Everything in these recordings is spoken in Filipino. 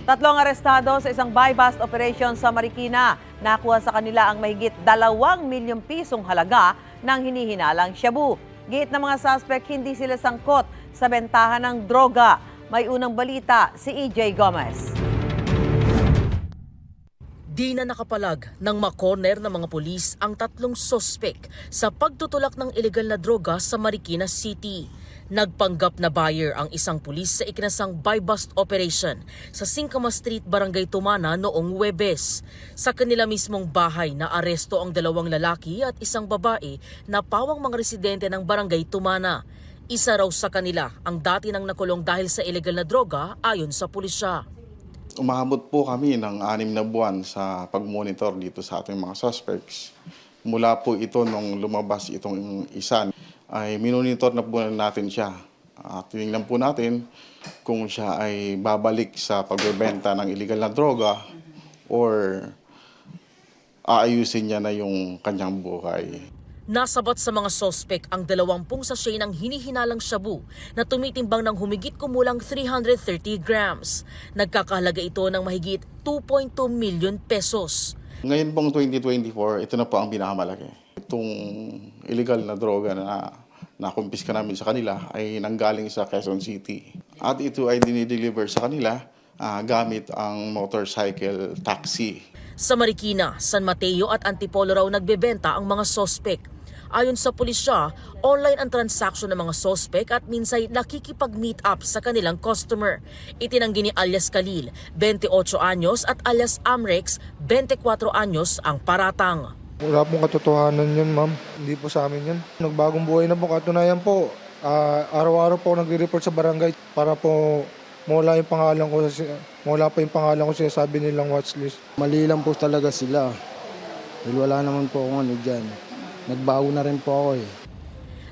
Tatlong arestado sa isang buy-bust operation sa Marikina. Nakuha sa kanila ang mahigit 2 milyong pisong halaga ng hinihinalang shabu. Giit ng mga suspect, hindi sila sangkot sa bentahan ng droga. May unang balita si EJ Gomez. Di na nakapalag ng makorner ng mga pulis ang tatlong sospek sa pagtutulak ng ilegal na droga sa Marikina City. Nagpanggap na buyer ang isang pulis sa ikinasang buy-bust operation sa Singcama Street, Barangay Tumana noong Huwebes. Sa kanila mismong bahay na aresto ang 2 lalaki at isang babae na pawang mga residente ng Barangay Tumana. Isa raw sa kanila ang dati nang nakulong dahil sa ilegal na droga ayon sa pulisya. Umabot po kami ng 6 na buwan sa pag-monitor dito sa ating mga suspects. Mula po ito nung lumabas itong isa, ay minonitor na po natin siya. Tinignan po natin kung siya ay babalik sa pagbebenta ng illegal na droga or aayusin niya na yung kanyang buhay. Nasabat sa mga sospek ang 20 sachet ng hinihinalang shabu na tumitimbang ng humigit kumulang 330 grams. Nagkakahalaga ito ng mahigit 2.2 million pesos. Ngayon pong 2024, ito na po ang pinakamalaki. Itong illegal na droga na nakumpiska namin sa kanila ay nanggaling sa Quezon City. At ito ay dinideliver sa kanila gamit ang motorcycle taxi. Sa Marikina, San Mateo at Antipolo raw nagbebenta ang mga sospek. Ayon sa pulisya, online ang transaksyon ng mga sospek at minsay nakikipag-meet up sa kanilang customer. Itinanggi ni alias Khalil, 28 anyos at alias Amrex, 24 anyos ang paratang. Wala pong katotohanan yun, ma'am. Hindi po sa amin yun. Nagbagong buhay na po, katunayan po. Araw-araw po nagre-report sa barangay para po mula yung pangalan ko sinasabi nilang watchlist. Mali lang po talaga sila. Dahil wala naman po akong ano dyan. Nagbago na rin po ako eh.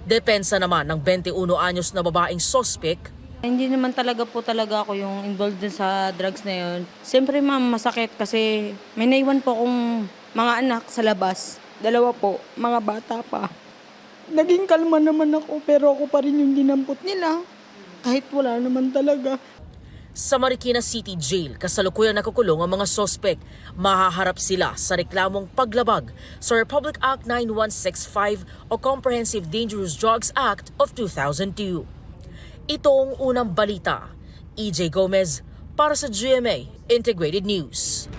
Depensa naman ng 21 anyos na babaeng sospek. Hindi naman talaga ako yung involved dun sa drugs na yun. Siyempre ma'am, masakit kasi may naiwan po akong mga anak sa labas. 2 po, mga bata pa. Naging kalma naman ako pero ako pa rin yung dinampot nila. Kahit wala naman talaga. Sa Marikina City Jail, kasalukuyang nakukulong ang mga sospek. Mahaharap sila sa reklamong paglabag sa Republic Act 9165 o Comprehensive Dangerous Drugs Act of 2002. Ito ang unang balita. EJ Gomez para sa GMA Integrated News.